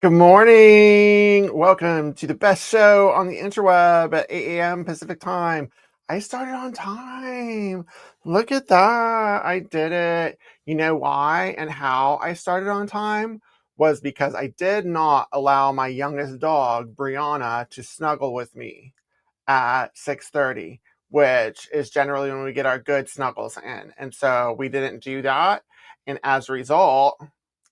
Good morning. Welcome to the best show on the interweb at 8 a.m. Pacific time. I started on time. Look at that. I did it. You know why and how I started on time? Was because I did not allow my youngest dog, Brianna, to snuggle with me at 6:30, which is generally when we get our good snuggles in. And so we didn't do that. And as a result,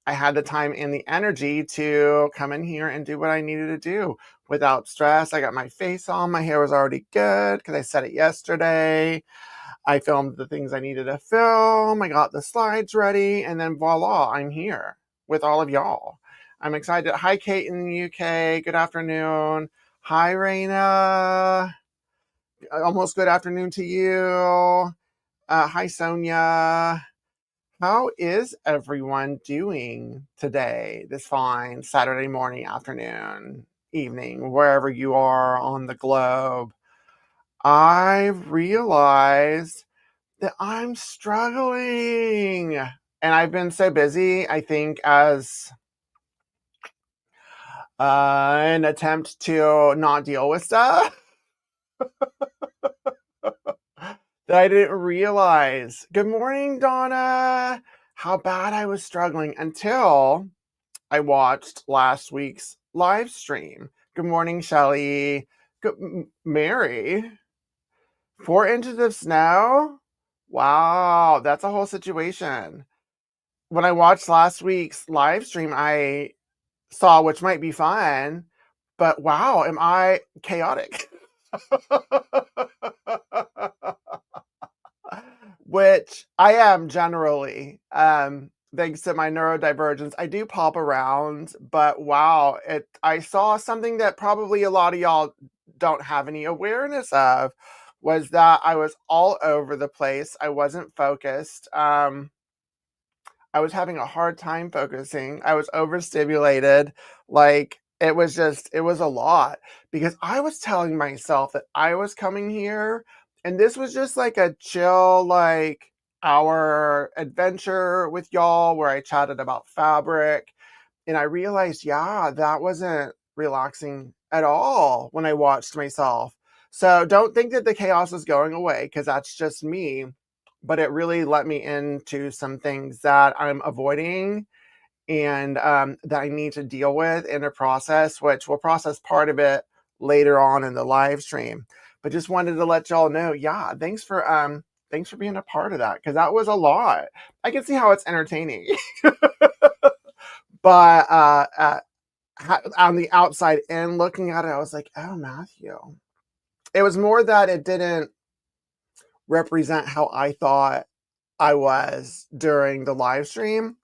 I had the time and the energy to come in here and do what I needed to do without stress. I got my face on. My hair was already good because I said it yesterday. I filmed the things I needed to film. I got the slides ready. And then voila, I'm here with all of y'all. I'm excited. Hi, Kate in the UK. Good afternoon. Hi, Raina. Almost good afternoon to you. Hi, Sonia. How is everyone doing today, this fine Saturday morning, afternoon, evening, wherever you are on the globe? I've realized that I'm struggling. And I've been so busy, I think, as an attempt to not deal with stuff that I didn't realize. Good morning, Donna. How bad I was struggling until I watched last week's live stream. Good morning, Shelly. Good, Mary. 4 inches of snow? Wow, that's a whole situation. When I watched last week's live stream, I saw, which might be fun, but wow, am I chaotic? Which I am generally. Thanks to my neurodivergence, I do pop around, but wow, I saw something that probably a lot of y'all don't have any awareness of, was that I was all over the place. I wasn't focused. I was having a hard time focusing. I was overstimulated. Like it was a lot because I was telling myself that I was coming here and this was just like a chill, like hour adventure with y'all where I chatted about fabric. And I realized, yeah, that wasn't relaxing at all when I watched myself. So don't think that the chaos is going away because that's just me, but it really let me into some things that I'm avoiding and that I need to deal with in a process, which we'll process part of it later on in the live stream. But just wanted to let y'all know, yeah, thanks for being a part of that because that was a lot. I can see how it's entertaining, but on the outside in looking at it, I was like, oh, Matthew. It was more that it didn't represent how I thought I was during the live stream.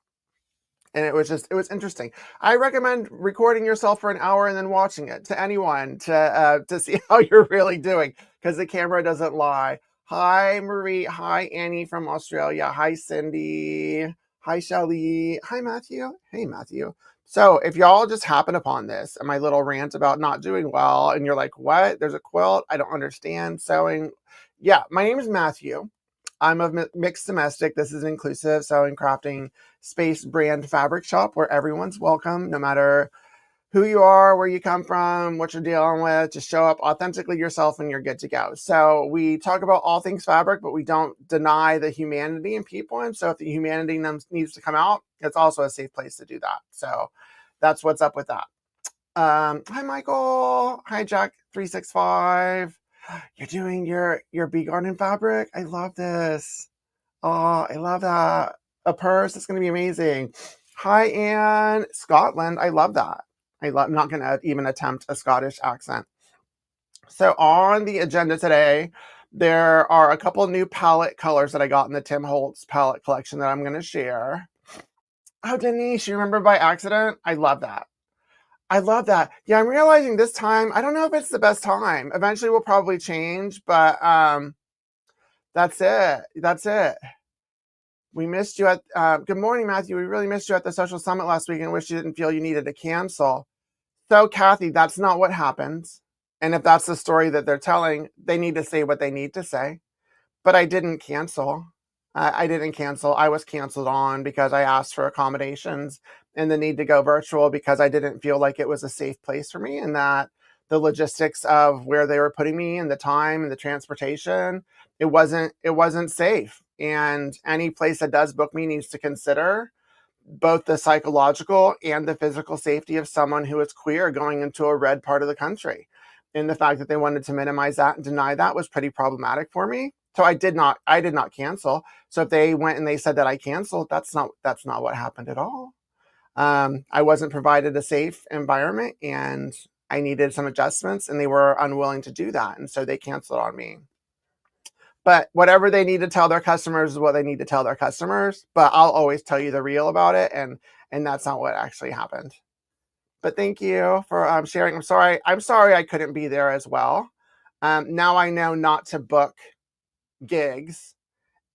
And it was interesting. I recommend recording yourself for an hour and then watching it to anyone to see how you're really doing because the camera doesn't lie. Hi, Marie. Hi, Annie from Australia. Hi, Cindy. Hi, Shelly. Hi, Matthew. Hey, Matthew. So if y'all just happen upon this and my little rant about not doing well and you're like, what? There's a quilt? I don't understand sewing. Yeah, my name is Matthew. I'm of mixed domestic. This is an inclusive sewing, crafting, space brand fabric shop where everyone's welcome, no matter who you are, where you come from, what you're dealing with. Just show up authentically yourself and you're good to go. So we talk about all things fabric, but we don't deny the humanity in people. And so if the humanity needs to come out, it's also a safe place to do that. So that's what's up with that. Hi, Michael. Hi, Jack365. You're doing your bee garden fabric. I love this. Oh, I love that. A purse. It's going to be amazing. Hi, Anne. Scotland. I love that. I'm not going to even attempt a Scottish accent. So on the agenda today, there are a couple of new palette colors that I got in the Tim Holtz palette collection that I'm going to share. Oh, Denise, you remember by accident? I love that. I love that. Yeah, I'm realizing this time, I don't know if it's the best time. Eventually we'll probably change, but that's it. That's it. We missed you at, good morning, Matthew. We really missed you at the social summit last week and wish you didn't feel you needed to cancel. So, Kathy, that's not what happens. And if that's the story that they're telling, they need to say what they need to say. But I didn't cancel. I didn't cancel. I was canceled on because I asked for accommodations and the need to go virtual because I didn't feel like it was a safe place for me, and that the logistics of where they were putting me and the time and the transportation, it wasn't safe. And any place that does book me needs to consider both the psychological and the physical safety of someone who is queer going into a red part of the country. And the fact that they wanted to minimize that and deny that was pretty problematic for me. So I did not cancel. So if they went and they said that I canceled, that's not what happened at all. I wasn't provided a safe environment, and I needed some adjustments, and they were unwilling to do that. And so they canceled on me. But whatever they need to tell their customers is what they need to tell their customers. But I'll always tell you the real about it, and that's not what actually happened. But thank you for sharing. I'm sorry I couldn't be there as well. Now I know not to book gigs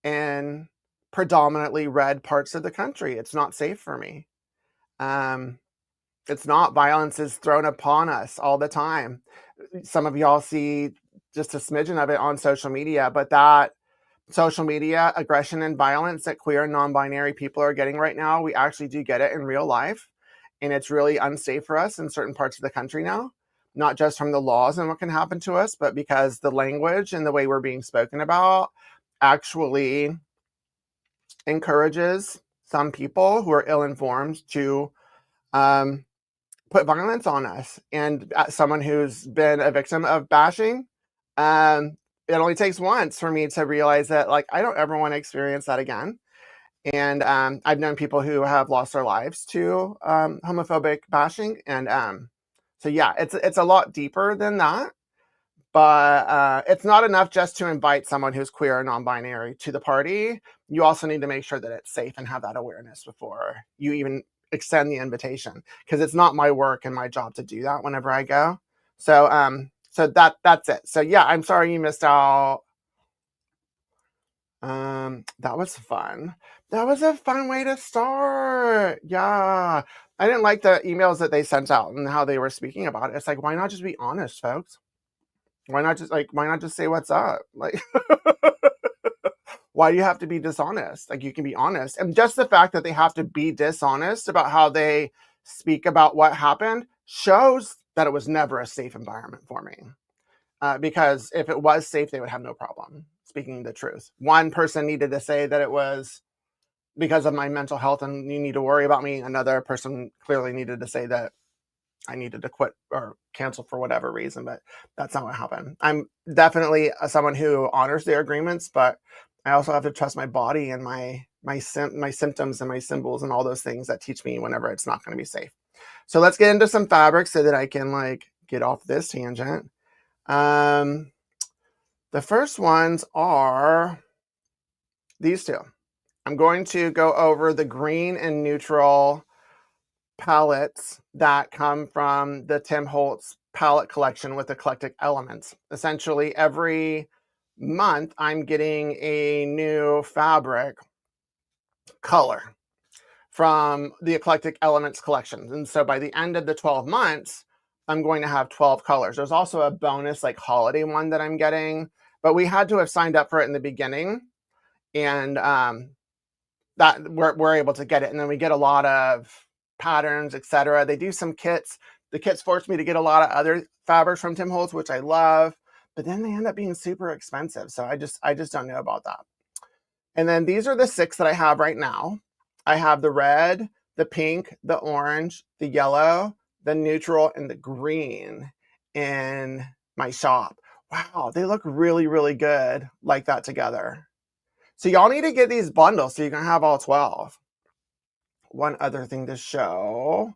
in predominantly red parts of the country. It's not safe for me. It's not. Violence is thrown upon us all the time. Some of y'all see just a smidgen of it on social media, but that social media aggression and violence that queer and non-binary people are getting right now, we actually do get it in real life. And it's really unsafe for us in certain parts of the country now, not just from the laws and what can happen to us, but because the language and the way we're being spoken about actually encourages some people who are ill-informed to put violence on us. And as someone who's been a victim of bashing, it only takes once for me to realize that, like, I don't ever want to experience that again. And I've known people who have lost their lives to homophobic bashing. And so, yeah, it's a lot deeper than that. But it's not enough just to invite someone who's queer or non-binary to the party. You also need to make sure that it's safe and have that awareness before you even extend the invitation, because it's not my work and my job to do that whenever I go. So that's it. So yeah, I'm sorry you missed out. That was fun. That was a fun way to start. Yeah. I didn't like the emails that they sent out and how they were speaking about it. It's like, why not just be honest, folks? Why not just say what's up? Like, why do you have to be dishonest? Like, you can be honest. And just the fact that they have to be dishonest about how they speak about what happened shows that it was never a safe environment for me. Because if it was safe, they would have no problem speaking the truth. One person needed to say that it was because of my mental health and you need to worry about me. Another person clearly needed to say that I needed to quit or cancel for whatever reason, but that's not what happened. I'm definitely someone who honors their agreements, but I also have to trust my body and my symptoms and my symbols and all those things that teach me whenever it's not going to be safe. So let's get into some fabrics so that I can get off this tangent. The first ones are these two. I'm going to go over the green and neutral palettes that come from the Tim Holtz palette collection with eclectic elements. Essentially, every month I'm getting a new fabric color from the eclectic elements collection. And so by the end of the 12 months, I'm going to have 12 colors. There's also a bonus holiday one that I'm getting, but we had to have signed up for it in the beginning, and that we're able to get it. And then we get a lot of patterns, etc. They do some kits. The kits forced me to get a lot of other fabrics from Tim Holtz, which I love, but then they end up being super expensive. So I just don't know about that. And then these are the 6 that I have right now. I have the red, the pink, the orange, the yellow, the neutral, and the green in my shop. Wow, they look really, really good like that together. So y'all need to get these bundles so you can have all 12. One other thing to show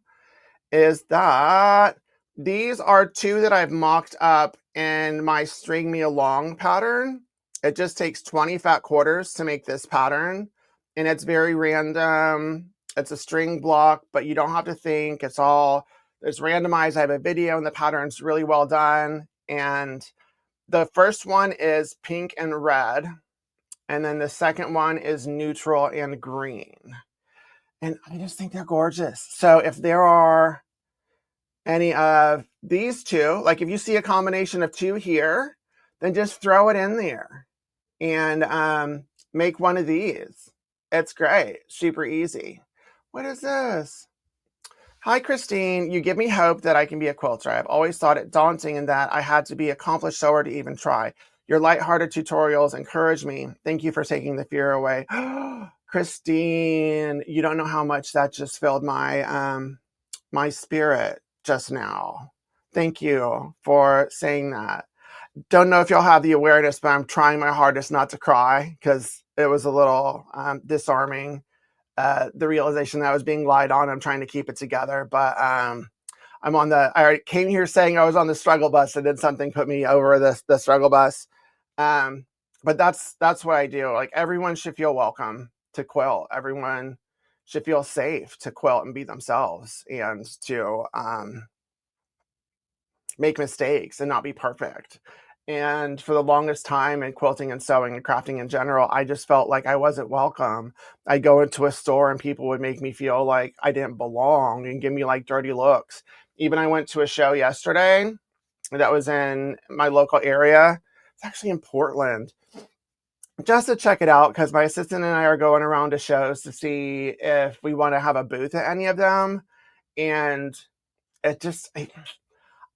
is that these are 2 that I've mocked up in my String Me Along pattern. It just takes 20 fat quarters to make this pattern, and it's very random. It's a string block, but you don't have to think. It's randomized. I have a video, and the pattern's really well done. And the first one is pink and red, and then the second one is neutral and green. And I just think they're gorgeous. So if there are any of these 2, like if you see a combination of 2 here, then just throw it in there and make one of these. It's great, super easy. What is this? Hi, Christine. You give me hope that I can be a quilter. I've always thought it daunting and that I had to be accomplished sewer to even try. Your lighthearted tutorials encourage me. Thank you for taking the fear away. Christine, you don't know how much that just filled my spirit just now. Thank you for saying that. Don't know if y'all have the awareness, but I'm trying my hardest not to cry because it was a little disarming. The realization that I was being lied on. I'm trying to keep it together, but I came here saying I was on the struggle bus, and then something put me over the struggle bus. But that's what I do. Like, everyone should feel welcome to quilt. Everyone should feel safe to quilt and be themselves, and to make mistakes and not be perfect. And for the longest time in quilting and sewing and crafting in general, I just felt like I wasn't welcome. I'd go into a store and people would make me feel like I didn't belong and give me like dirty looks. Even I went to a show yesterday that was in my local area. It's actually in Portland, just to check it out, because my assistant and I are going around to shows to see if we want to have a booth at any of them. And it just,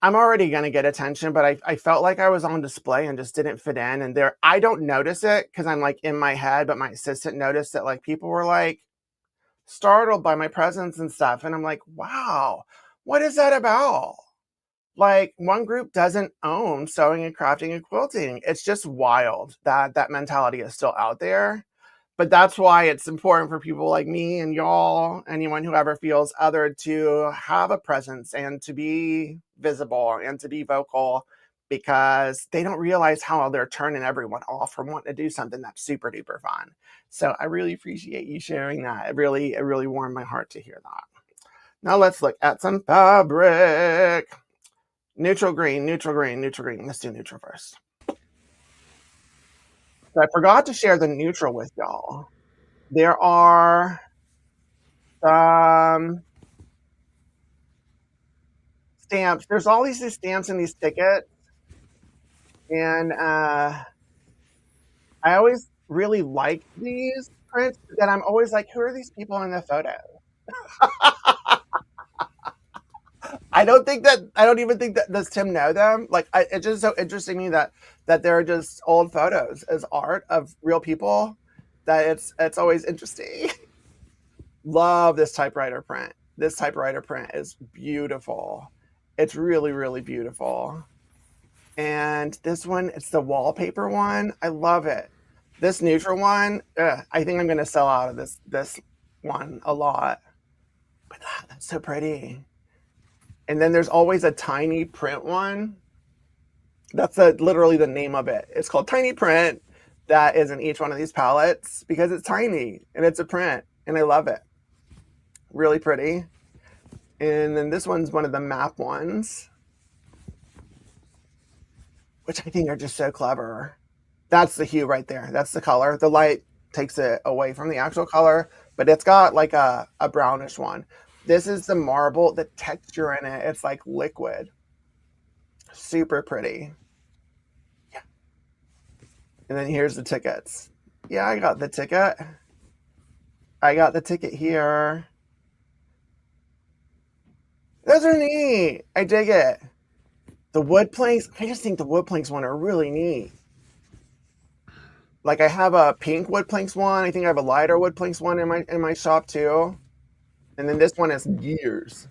I'm already going to get attention, but I felt like I was on display and just didn't fit in. And there, I don't notice it because I'm like in my head, but my assistant noticed that like people were like startled by my presence and stuff. And I'm like, wow, what is that about? Like, one group doesn't own sewing and crafting and quilting. It's just wild that that mentality is still out there. But that's why it's important for people like me and y'all, anyone who ever feels othered, to have a presence and to be visible and to be vocal, because they don't realize how they're turning everyone off from wanting to do something that's super duper fun. So I really appreciate you sharing that. It really warmed my heart to hear that. Now let's look at some fabric. Neutral green, neutral green, neutral green. Let's do neutral first. So I forgot to share the neutral with y'all. There are stamps. There's all these stamps and these tickets. And I always really like these prints, but then I'm always like, who are these people in the photo? I don't even think that, does Tim know them? Like, it's just so interesting to me that they're just old photos as art of real people, that it's always interesting. Love this typewriter print. This typewriter print is beautiful. It's really beautiful. And this one, it's the wallpaper one. I love it. This neutral one, I think I'm going to sell out of this one a lot. But that's so pretty. And then there's always a tiny print one. That's literally the name of it. It's called Tiny Print. That is in each one of these palettes because it's tiny and it's a print, and I love it. Really pretty. And then this one's one of the map ones, which I think are just so clever. That's the hue right there. That's the color. The light takes it away from the actual color, but it's got like a brownish one. This is the marble, the texture in it. It's like liquid. Super pretty. Yeah. And then here's the tickets. Yeah, I got the ticket. I got the ticket here. Those are neat. I dig it. The wood planks, I just think the wood planks one are really neat. Like, I have a pink wood planks one. I think I have a lighter wood planks one in my shop too. And then this one is years.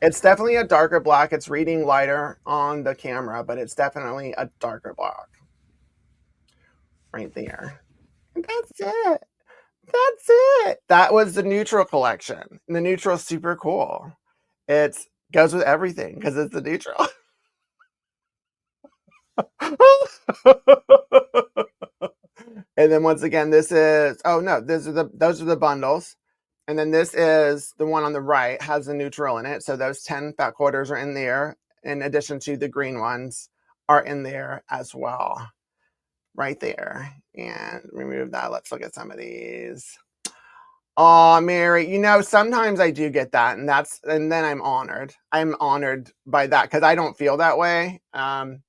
It's definitely a darker black. It's reading lighter on the camera, but it's definitely a darker black. Right there. And that's it. That's it. That was the neutral collection. And the neutral is super cool. It goes with everything because it's the neutral. And then once again, this is, oh no, those are the bundles. And then this is the one on the right, has the neutral in it. So those 10 fat quarters are in there, in addition to the green ones are in there as well. Right there. And remove that. Let's look at some of these. Oh, Mary, sometimes I do get that, and then I'm honored. I'm honored by that because I don't feel that way. I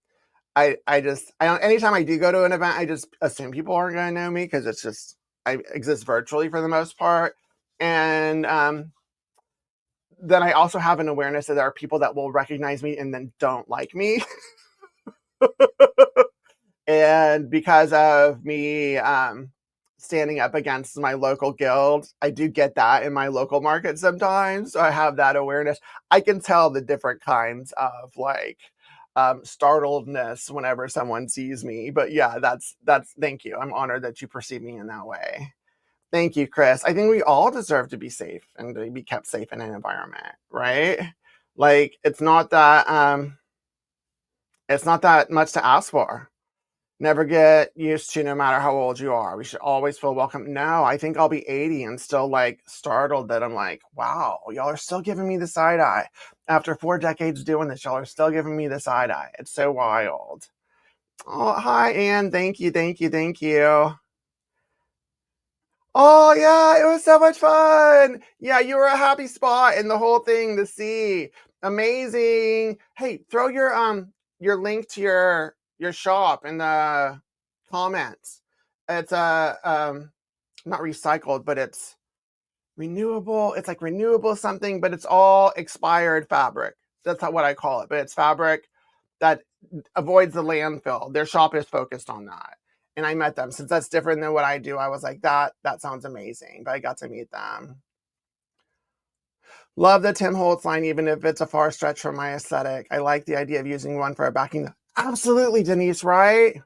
don't, anytime I do go to an event, I just assume people aren't going to know me because it's just, I exist virtually for the most part. And then I also have an awareness that there are people that will recognize me and then don't like me. And because of me standing up against my local guild, I do get that in my local market sometimes. So I have that awareness. I can tell the different kinds of like startledness whenever someone sees me. But yeah, that's thank you. I'm honored that you perceive me in that way. Thank you, Chris. I think we all deserve to be safe and to be kept safe in an environment, right? Like it's not that much to ask for. Never get used to no matter how old you are. We should always feel welcome. No, I think I'll be 80 and still like startled that I'm like, wow, y'all are still giving me the side eye. After 4 decades doing this, y'all are still giving me the side eye. It's so wild. Oh, hi, Anne. Thank you, thank you, thank you. Oh yeah, it was so much fun. Yeah, you were a happy spot in the whole thing, the sea. Amazing. Hey, throw your link to your shop in the comments. It's not recycled, but it's renewable. It's like renewable something, but it's all expired fabric. That's what I call it. But it's fabric that avoids the landfill. Their shop is focused on that. And I met them. Since that's different than what I do, I was like, that sounds amazing. But I got to meet them. Love the Tim Holtz line, even if it's a far stretch from my aesthetic. I like the idea of using one for a backing. Absolutely, Denise, right?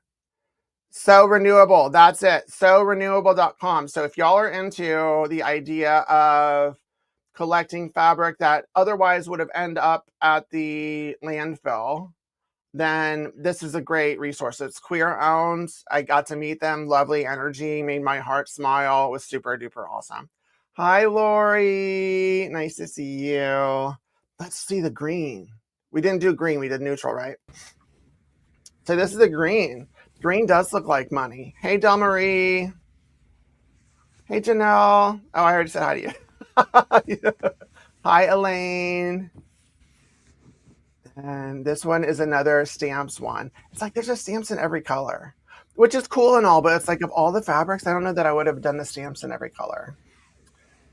So renewable. That's it. SoRenewable.com. So if y'all are into the idea of collecting fabric that otherwise would have ended up at the landfill, then this is a great resource. It's queer owned. I got to meet them. Lovely energy. Made my heart smile. It was super duper awesome. Hi, Lori. Nice to see you. Let's see the green. We didn't do green. We did neutral, right? So this is the green. Green does look like money. Hey, Del Marie. Hey, Janelle. Oh, I already said hi to you. Hi, Elaine. And this one is another stamps one. It's like there's just stamps in every color, which is cool and all, but it's like of all the fabrics, I don't know that I would have done the stamps in every color.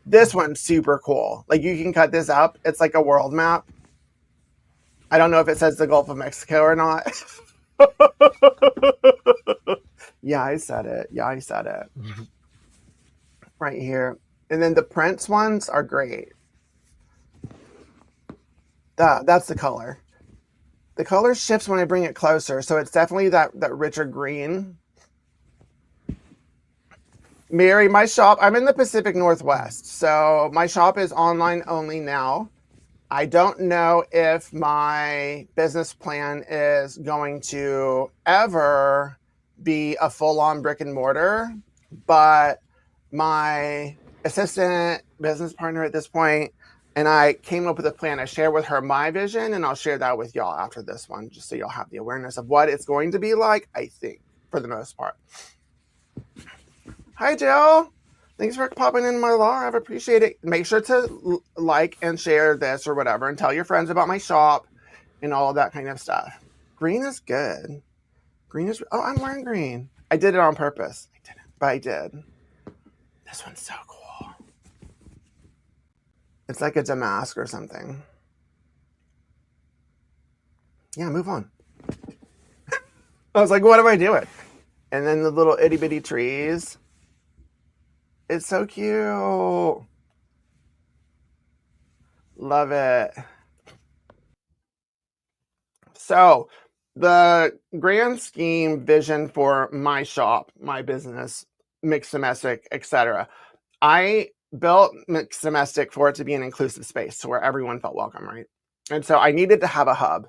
This one's super cool. Like you can cut this up. It's like a world map. I don't know if it says the Gulf of Mexico or not. Yeah, I said it. Right here. And then the Prince ones are great. That's the color. The color shifts when I bring it closer, so it's definitely that richer green. Mary, my shop, I'm in the Pacific Northwest, so my shop is online only now. I don't know if my business plan is going to ever be a full-on brick and mortar, but my assistant business partner at this point and I came up with a plan. I share with her my vision, and I'll share that with y'all after this one, just so y'all have the awareness of what it's going to be like, I think, for the most part. Hi, Jill. Thanks for popping in my live. I appreciate it. Make sure to like and share this or whatever, and tell your friends about my shop and all of that kind of stuff. Green is good. Green is... Oh, I'm wearing green. I did it on purpose. I didn't, but I did. This one's so cool. It's like a damask or something. Yeah, move on. I was like, what am I doing? And then the little itty bitty trees. It's so cute. Love it. So the grand scheme vision for my shop, my business, mixed domestic, etc. I built mixed domestic for it to be an inclusive space, so where everyone felt welcome, right? And so I needed to have a hub.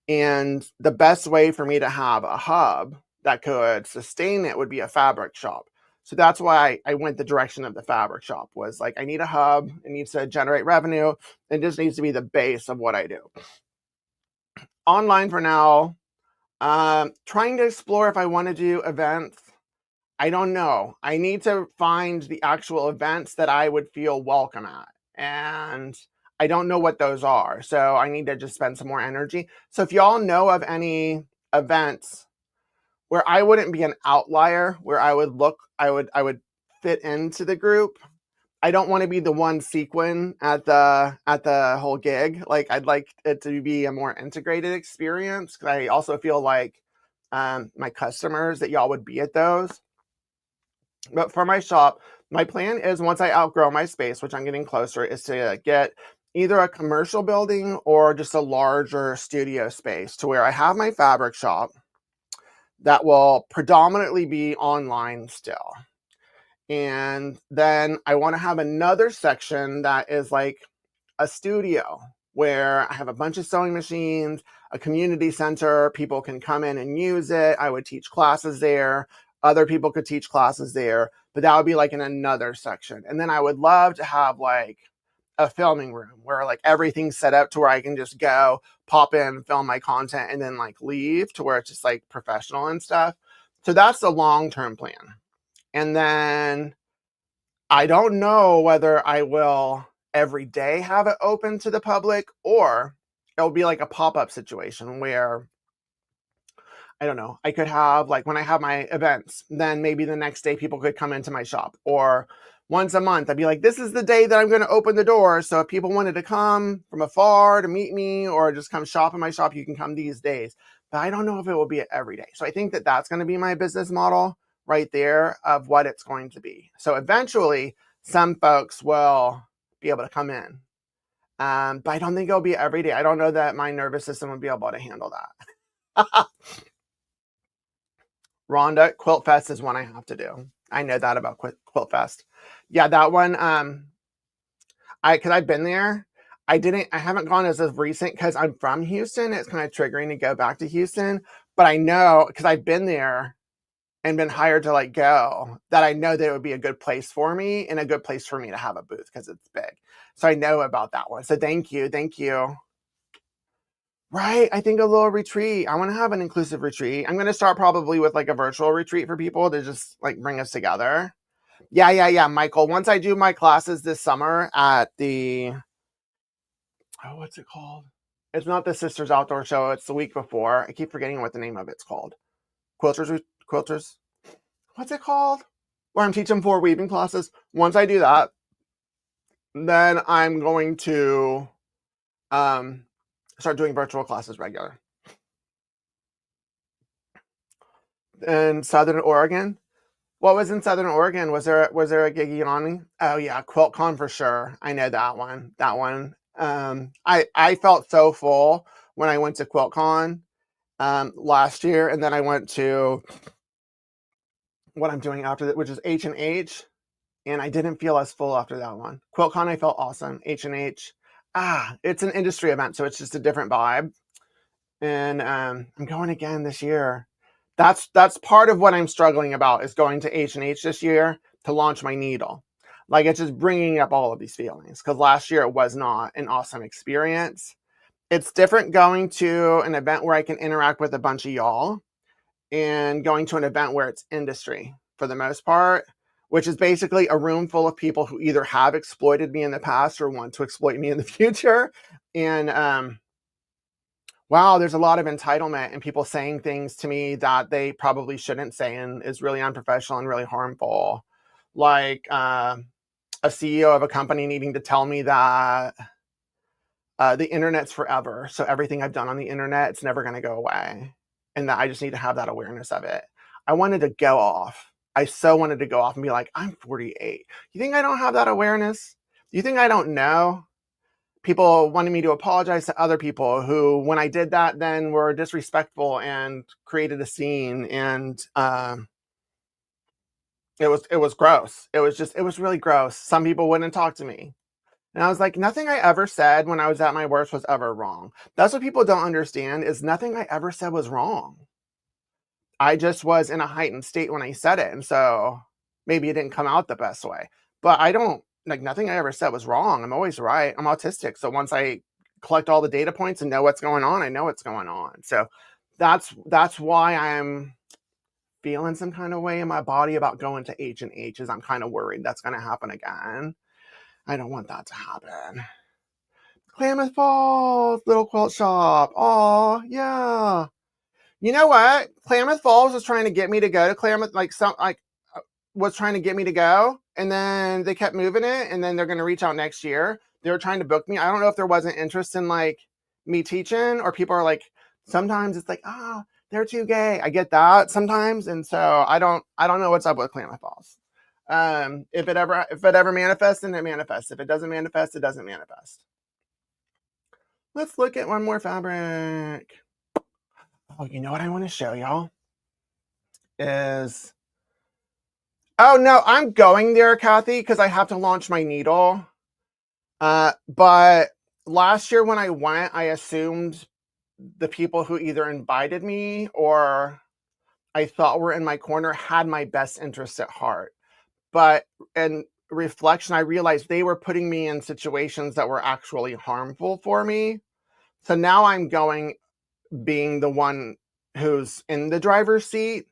And the best way for me to have a hub that could sustain it would be a fabric shop. So that's why I went the direction of the fabric shop, was like, I need a hub. It needs to generate revenue. It just needs to be the base of what I do. Online for now. Trying to explore if I want to do events. I don't know. I need to find the actual events that I would feel welcome at. And I don't know what those are. So I need to just spend some more energy. So if y'all know of any events where I wouldn't be an outlier, where I would fit into the group, I don't want to be the one sequin at the whole gig. Like, I'd like it to be a more integrated experience, because I also feel like my customers, that y'all would be at those. But for my shop, my plan is, once I outgrow my space, which I'm getting closer, is to get either a commercial building or just a larger studio space, to where I have my fabric shop that will predominantly be online still. And then I want to have another section that is like a studio, where I have a bunch of sewing machines, a community center, people can come in and use it. I would teach classes there. Other people could teach classes there, but that would be like in another section. And then I would love to have like a filming room where like everything's set up to where I can just go, pop in, film my content, and then like leave, to where it's just like professional and stuff. So that's the long-term plan. And then I don't know whether I will every day have it open to the public, or it'll be like a pop-up situation where, I don't know, I could have, like, when I have my events, then maybe the next day people could come into my shop. Or once a month, I'd be like, this is the day that I'm going to open the door. So if people wanted to come from afar to meet me, or just come shop in my shop, you can come these days. But I don't know if it will be every day. So I think that that's going to be my business model right there, of what it's going to be. So eventually, some folks will be able to come in. But I don't think it'll be every day. I don't know that my nervous system would be able to handle that. Rhonda, Quilt Fest is one I have to do. I know that about Quilt Fest. Yeah, that one, because I've been there. I haven't gone as of recent, because I'm from Houston. It's kind of triggering to go back to Houston. But I know, because I've been there and been hired to like go, that I know that it would be a good place for me, and a good place for me to have a booth, because it's big. So I know about that one. So thank you. Thank you. Right. I think a little retreat. I want to have an inclusive retreat. I'm going to start probably with like a virtual retreat for people to just like bring us together. Yeah, Michael. Once I do my classes this summer at the, what's it called? It's not the Sisters Outdoor Show. It's the week before. I keep forgetting what the name of it's called. Quilters. What's it called? Where I'm teaching 4 weaving classes. Once I do that, then I'm going to start doing virtual classes regular. In Southern Oregon. What was in Southern Oregon? Was there a gig on? Oh yeah, QuiltCon for sure. I know that one. I felt so full when I went to QuiltCon last year, and then I went to what I'm doing after that, which is H&H, and I didn't feel as full after that one. QuiltCon, I felt awesome. H&H, it's an industry event, so it's just a different vibe. And I'm going again this year. That's part of what I'm struggling about, is going to H&H this year to launch my needle. Like, it's just bringing up all of these feelings, because last year it was not an awesome experience. It's different going to an event where I can interact with a bunch of y'all, and going to an event where it's industry for the most part, which is basically a room full of people who either have exploited me in the past or want to exploit me in the future. And wow, there's a lot of entitlement and people saying things to me that they probably shouldn't say, and is really unprofessional and really harmful. Like a CEO of a company needing to tell me that the internet's forever. So everything I've done on the internet, it's never going to go away. And that I just need to have that awareness of it. I wanted to go off. I so wanted to go off and be like, I'm 48. You think I don't have that awareness? You think I don't know? People wanted me to apologize to other people who, when I did that, then were disrespectful and created a scene. And it was gross. It was really gross. Some people wouldn't talk to me. And I was like, nothing I ever said when I was at my worst was ever wrong. That's what people don't understand, is nothing I ever said was wrong. I just was in a heightened state when I said it. And so maybe it didn't come out the best way. But I don't, like, nothing I ever said was wrong. I'm always right. I'm autistic. So once I collect all the data points and know what's going on, I know what's going on. So that's why I'm feeling some kind of way in my body about going to H&H, is I'm kind of worried that's going to happen again. I don't want that to happen. Klamath Falls, little quilt shop. Oh, yeah. You know what? Klamath Falls was trying to get me to go to Klamath, was trying to get me to go, and then they kept moving it, and then they're going to reach out next year. They were trying to book me. I don't know if there wasn't interest in like me teaching, or people are like, sometimes it's like, oh, they're too gay. I get that sometimes, and so I don't know what's up with Klamath Falls. If it ever manifests, then it manifests. If it doesn't manifest, it doesn't manifest. Let's look at one more fabric. Oh, you know what I want to show y'all is, oh no, I'm going there, Kathy, because I have to launch my needle. But last year when I went, I assumed the people who either invited me or I thought were in my corner had my best interests at heart. But in reflection, I realized they were putting me in situations that were actually harmful for me. So now I'm going, being the one who's in the driver's seat,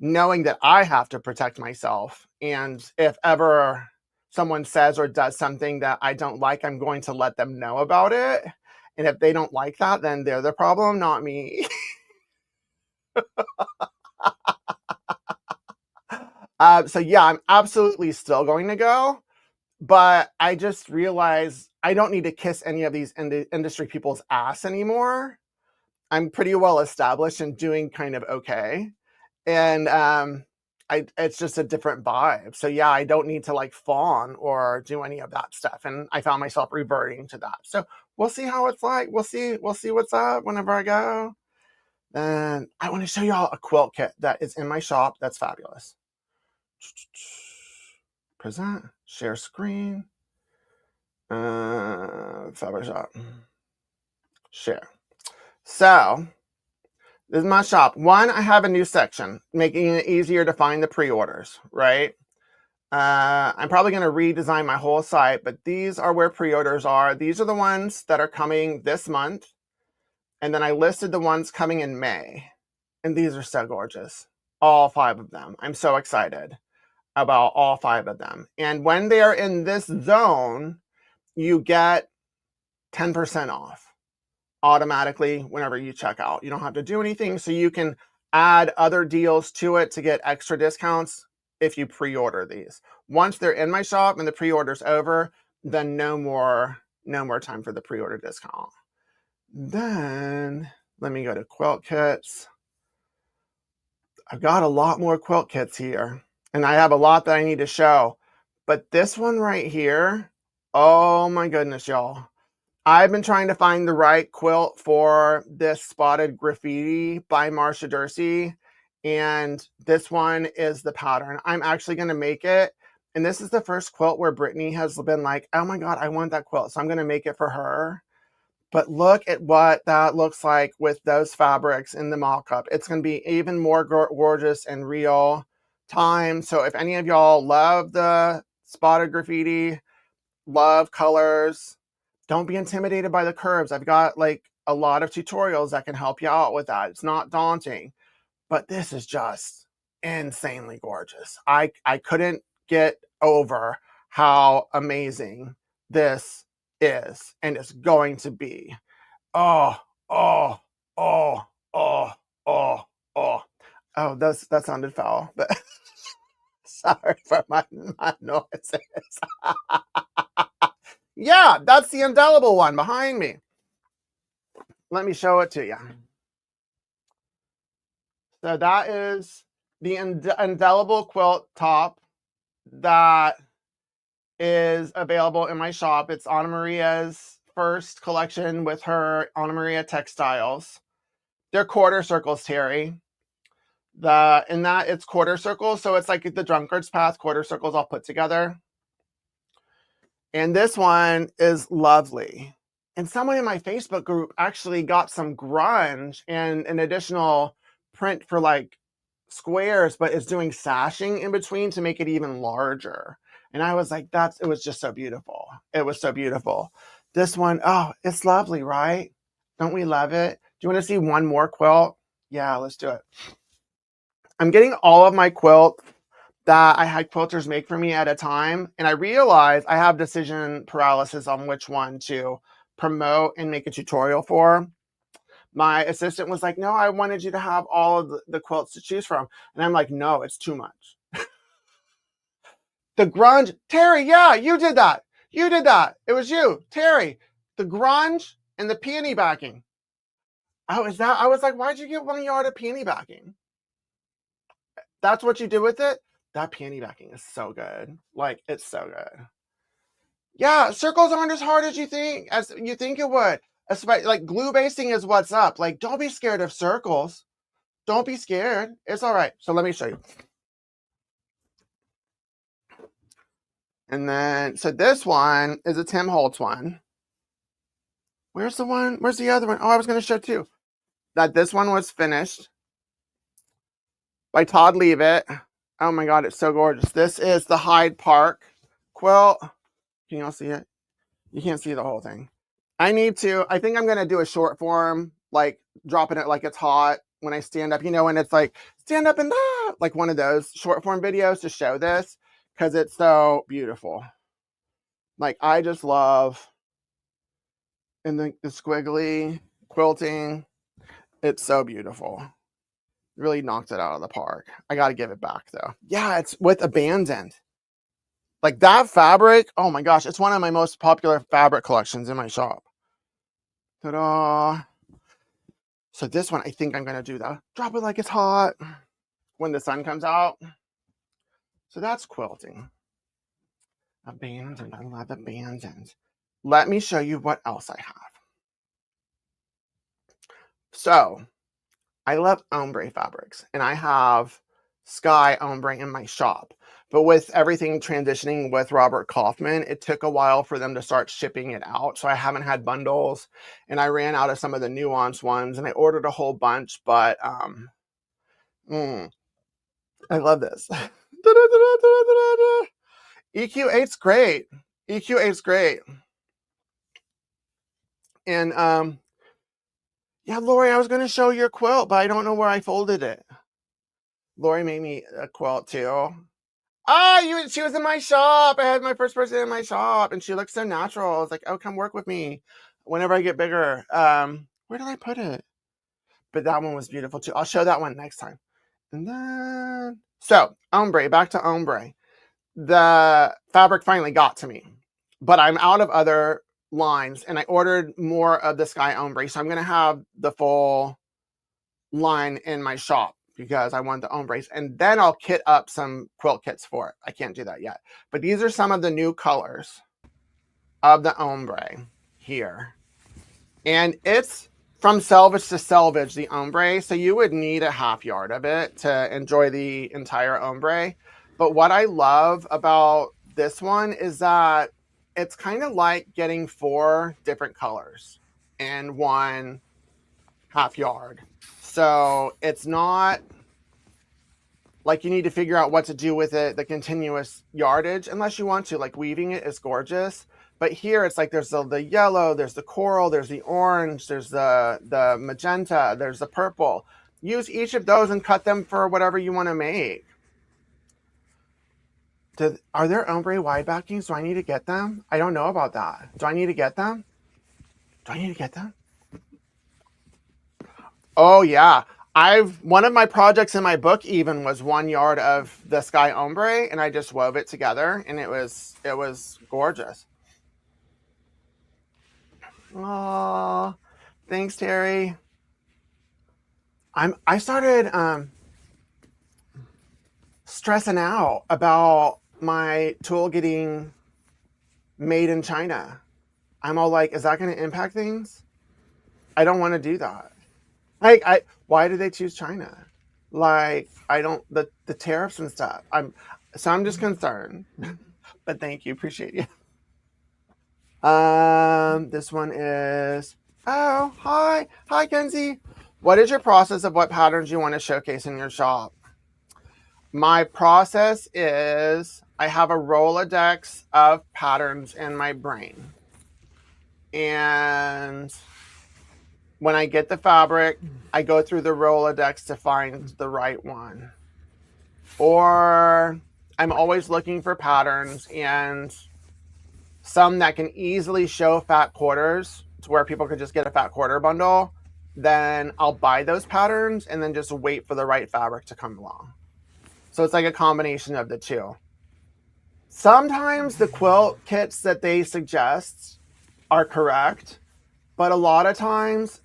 knowing that I have to protect myself. And if ever someone says or does something that I don't like, I'm going to let them know about it. And if they don't like that, then they're the problem, not me. So yeah, I'm absolutely still going to go. But I just realized I don't need to kiss any of these industry people's ass anymore. I'm pretty well established and doing kind of okay. And it's just a different vibe. So yeah, I don't need to like fawn or do any of that stuff. And I found myself reverting to that. So we'll see how it's like. We'll see what's up whenever I go. Then I want to show y'all a quilt kit that is in my shop that's fabulous. Present, share screen, fabric shop, share. So this is my shop. One, I have a new section, making it easier to find the pre-orders, right? I'm probably going to redesign my whole site, but these are where pre-orders are. These are the ones that are coming this month. And then I listed the ones coming in May. And these are so gorgeous. All 5 of them. I'm so excited about all 5 of them. And when they are in this zone, you get 10% off automatically whenever you check out. You don't have to do anything, so you can add other deals to it to get extra discounts if you pre-order these. Once they're in my shop and the pre-order's over, then no more time for the pre-order discount. Then let me go to quilt kits. I've got a lot more quilt kits here, and I have a lot that I need to show. But this one right here, oh my goodness, y'all. I've been trying to find the right quilt for this spotted graffiti by Marsha Dursey, and this one is the pattern. I'm actually going to make it, and this is the first quilt where Brittany has been like, oh my god, I want that quilt, so I'm going to make it for her. But look at what that looks like with those fabrics in the mock-up. It's going to be even more gorgeous in real time. So if any of y'all love the spotted graffiti, love colors, don't be intimidated by the curves. I've got like a lot of tutorials that can help you out with that. It's not daunting, but this is just insanely gorgeous. I couldn't get over how amazing this is and it's going to be. Oh, oh, oh, oh, oh, oh. Oh, that sounded foul, but sorry for my noises. Yeah, that's the indelible one behind me. Let me show it to you. So that is the indelible quilt top that is available in my shop. It's Anna Maria's first collection with her Anna Maria textiles. They're quarter circles, Terry. In that it's quarter circles, so it's like the drunkard's path, quarter circles all put together. And this one is lovely. And someone in my Facebook group actually got some grunge and an additional print for like squares, but it's doing sashing in between to make it even larger. And I was like, it was just so beautiful. It was so beautiful. This one, oh, it's lovely, right? Don't we love it? Do you want to see one more quilt? Yeah, let's do it. I'm getting all of my quilts that I had quilters make for me at a time. And I realized I have decision paralysis on which one to promote and make a tutorial for. My assistant was like, no, I wanted you to have all of the quilts to choose from. And I'm like, no, it's too much. The grunge, Terry, yeah, you did that. You did that. It was you, Terry. The grunge and the peony backing. Oh, is that? I was like, why'd you get 1 yard of peony backing? That's what you did with it? That peony backing is so good. Like, it's so good. Yeah, circles aren't as hard as you think it would. Especially, like, glue basting is what's up. Like, don't be scared of circles. Don't be scared. It's all right. So let me show you. And then, so this one is a Tim Holtz one. Where's the one? Where's the other one? Oh, I was going to show two. That this one was finished by Todd Leavitt. Oh my God, it's so gorgeous. This is the Hyde Park quilt. Can you all see it? You can't see the whole thing. I think I'm going to do a short form, like dropping it like it's hot when I stand up, when it's like, stand up and like one of those short form videos to show this, because it's so beautiful. Like, I just love, and the squiggly quilting. It's so beautiful. Really knocked it out of the park. I got to give it back though. Yeah, it's with abandoned. Like that fabric, oh my gosh, it's one of my most popular fabric collections in my shop. Ta-da! So this one, I think I'm going to do the drop it like it's hot when the sun comes out. So that's quilting. Abandoned. I love abandoned. Let me show you what else I have. So I love ombre fabrics, and I have Sky Ombre in my shop. But with everything transitioning with Robert Kaufman, it took a while for them to start shipping it out. So I haven't had bundles, and I ran out of some of the nuanced ones, and I ordered a whole bunch, but I love this. EQ8's great. EQ8's great. And yeah, Lori, I was going to show your quilt, but I don't know where I folded it. Lori made me a quilt too. She was in my shop. I had my first person in my shop, and she looked so natural. I was like, oh, come work with me whenever I get bigger. Where did I put it? But that one was beautiful too. I'll show that one next time. And then, so ombre, back to ombre. The fabric finally got to me, but I'm out of other lines, and I ordered more of the Sky Ombre. So I'm going to have the full line in my shop because I want the ombres, and then I'll kit up some quilt kits for it. I can't do that yet, but these are some of the new colors of the ombre here. And it's from selvage to selvage, the ombre. So you would need a half yard of it to enjoy the entire ombre. But what I love about this one is that it's kind of like getting 4 different colors in one half yard. So it's not like you need to figure out what to do with it, the continuous yardage, unless you want to. Like, weaving it is gorgeous. But here it's like there's the yellow, there's the coral, there's the orange, there's the magenta, there's the purple. Use each of those and cut them for whatever you want to make. Are there ombre wide backings? Do I need to get them? I don't know about that. Do I need to get them? Oh yeah. One of my projects in my book even was 1 yard of the Sky Ombre, and I just wove it together, and it was gorgeous. Oh, thanks, Terry. I started stressing out about my tool getting made in China. I'm all like, is that going to impact things? I don't want to do that. Like, why did they choose China? Like, the tariffs and stuff. I'm just concerned. But thank you, appreciate you. This one is, oh, hi, Kenzie. What is your process of what patterns you want to showcase in your shop? My process is I have a Rolodex of patterns in my brain. And when I get the fabric, I go through the Rolodex to find the right one. Or I'm always looking for patterns, and some that can easily show fat quarters to where people could just get a fat quarter bundle. Then I'll buy those patterns and then just wait for the right fabric to come along. So it's like a combination of the two. Sometimes the quilt kits that they suggest are correct, but a lot of times,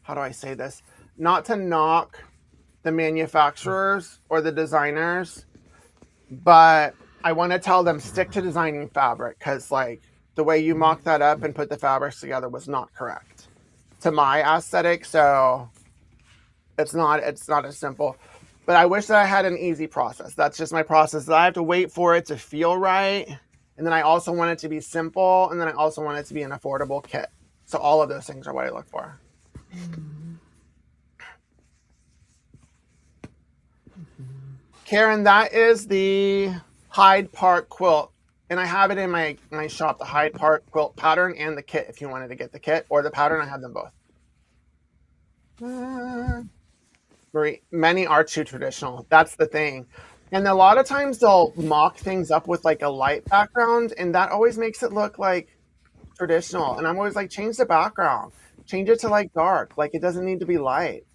how do I say this? Not to knock the manufacturers or the designers, but I want to tell them stick to designing fabric, because like the way you mock that up and put the fabrics together was not correct to my aesthetic. So it's not as simple. But I wish that I had an easy process. That's just my process. That I have to wait for it to feel right. And then I also want it to be simple. And then I also want it to be an affordable kit. So all of those things are what I look for. Karen, that is the Hyde Park quilt. And I have it in my shop, the Hyde Park quilt pattern and the kit, if you wanted to get the kit or the pattern. I have them both. Many are too traditional. That's the thing. And a lot of times they'll mock things up with like a light background, and that always makes it look like traditional. And I'm always like, change the background, change it to like dark. Like it doesn't need to be light.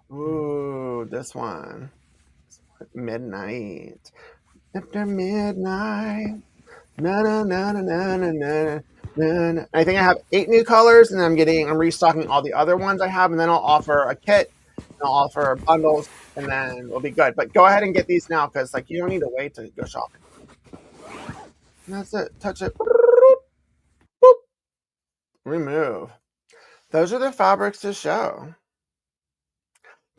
Ooh, this one. Midnight. After midnight. Na na na na na na na. I think I have 8 new colors, and I'm restocking all the other ones I have, and then I'll offer a kit, and I'll offer bundles, and then we'll be good. But go ahead and get these now, because like you don't need to wait to go shopping. And that's it. Touch it. Boop. Remove. Those are the fabrics to show.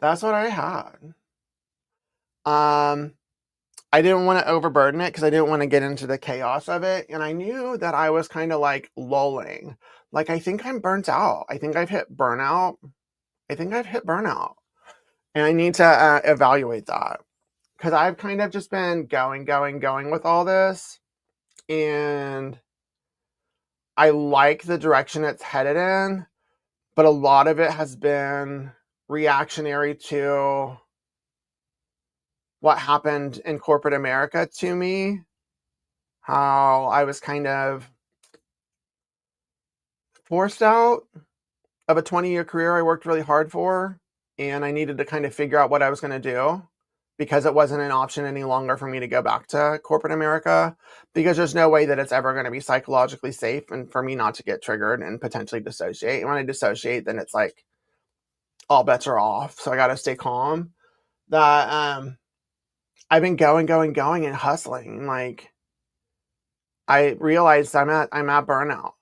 That's what I had. I didn't want to overburden it because I didn't want to get into the chaos of it. And I knew that I was kind of like lulling. Like, I think I'm burnt out. I think I've hit burnout. And I need to evaluate that, because I've kind of just been going with all this. And I like the direction it's headed in, but a lot of it has been reactionary to what happened in corporate America to me. How I was kind of forced out of a 20-year career I worked really hard for, and I needed to kind of figure out what I was going to do, because it wasn't an option any longer for me to go back to corporate America, because there's no way that it's ever going to be psychologically safe and for me not to get triggered and potentially dissociate. And when I dissociate, then it's like all bets are off. So I got to stay calm. That I've been going and hustling. Like, I realized I'm at burnout,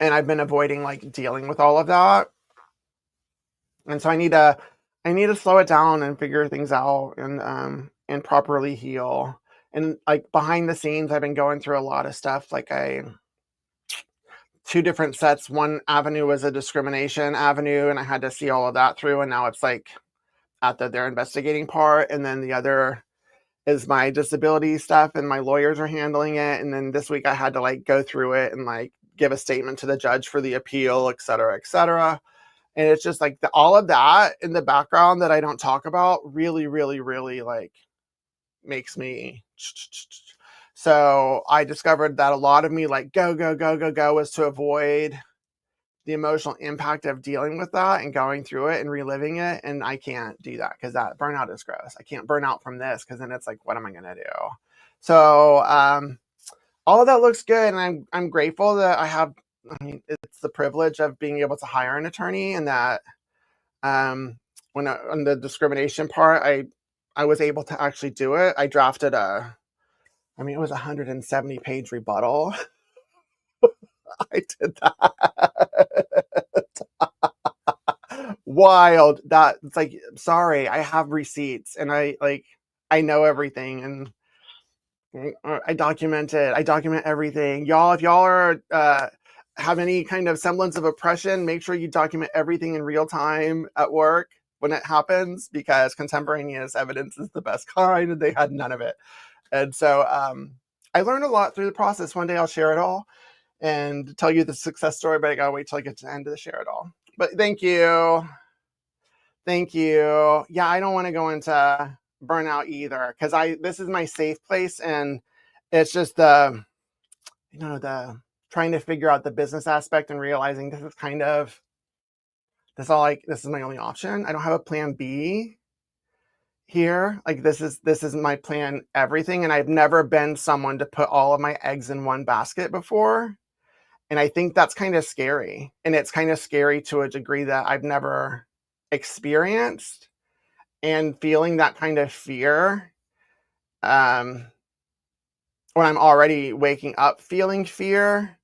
and I've been avoiding like dealing with all of that. And so I need to slow it down and figure things out, and properly heal. And like behind the scenes, I've been going through a lot of stuff. Like 2 different sets. One avenue was a discrimination avenue, and I had to see all of that through. And now it's like at their investigating part. And then the other is my disability stuff, and my lawyers are handling it. And then this week I had to like go through it and like give a statement to the judge for the appeal, et cetera, et cetera. And it's just like all of that in the background that I don't talk about really, really, really like makes me. So I discovered that a lot of me like go was to avoid the emotional impact of dealing with that and going through it and reliving it. And I can't do that, because that burnout is gross. I can't burn out from this, because then it's like, what am I going to do? So all of that looks good. And I'm grateful that it's the privilege of being able to hire an attorney, and that on the discrimination part, I was able to actually do it. I drafted it was a 170-page rebuttal. I did that. Wild. That it's like, sorry, I have receipts, and I know everything, and I document everything. Y'all, if y'all are have any kind of semblance of oppression, make sure you document everything in real time at work when it happens, because contemporaneous evidence is the best kind, and they had none of it. And so I learned a lot through the process. One day I'll share it all and tell you the success story, but I gotta wait till I get to the end to share it all. But thank you. Yeah, I don't want to go into burnout either, because this is my safe place, and it's just the trying to figure out the business aspect and realizing this is my only option. I don't have a plan B. here. Like, this is my plan, everything. And I've never been someone to put all of my eggs in one basket before. And I think that's kind of scary. And it's kind of scary to a degree that I've never experienced. And feeling that kind of fear, when I'm already waking up feeling fear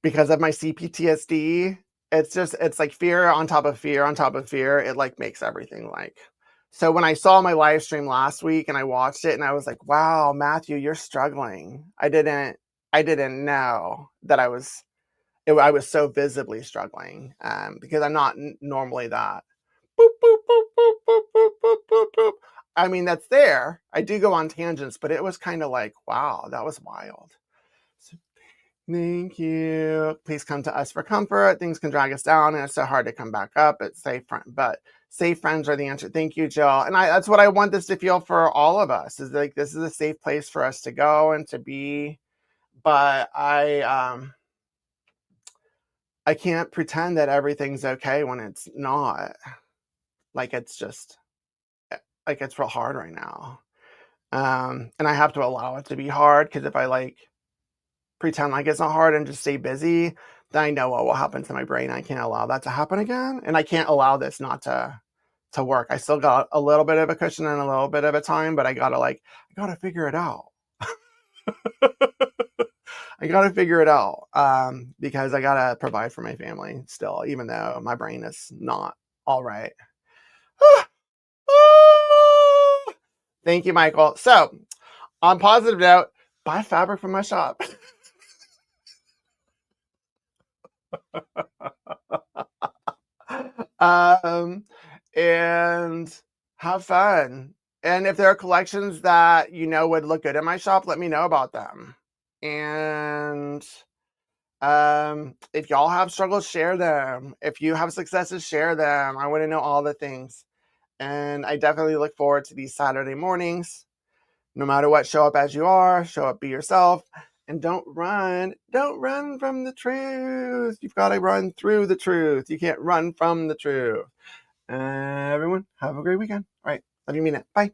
because of my CPTSD, it's like fear on top of fear on top of fear. It like makes everything like. So when I saw my live stream last week and I watched it and I was like, wow, Matthew, you're struggling. I didn't know that I was so visibly struggling, because I'm not normally that. Boop, boop, boop, boop, boop, boop, boop, boop, boop. I mean, that's there. I do go on tangents, but it was kind of like, wow, that was wild. So, thank you. Please come to us for comfort. Things can drag us down, and it's so hard to come back up. It's safe, but safe friends are the answer. Thank you, Jill. And that's what I want this to feel for all of us. Is like this is a safe place for us to go and to be. But I can't pretend that everything's okay when it's not. Like it's just like it's real hard right now. And I have to allow it to be hard, because if I like pretend like it's not hard and just stay busy, then I know what will happen to my brain. I can't allow that to happen again. And I can't allow this not to work. I still got a little bit of a cushion and a little bit of a time, but I gotta figure it out. I gotta figure it out, because I gotta provide for my family still, even though my brain is not all right. Thank you, Michael. So, on positive note, buy fabric from my shop. And have fun. And if there are collections that would look good in my shop, let me know about them. And if y'all have struggles, share them. If you have successes, share them. I want to know all the things. And I definitely look forward to these Saturday mornings. No matter what, show up as you are, show up, be yourself, and don't run from the truth. You've got to run through the truth. You can't run from the truth. Everyone, have a great weekend. All right, love you, mean it. Bye.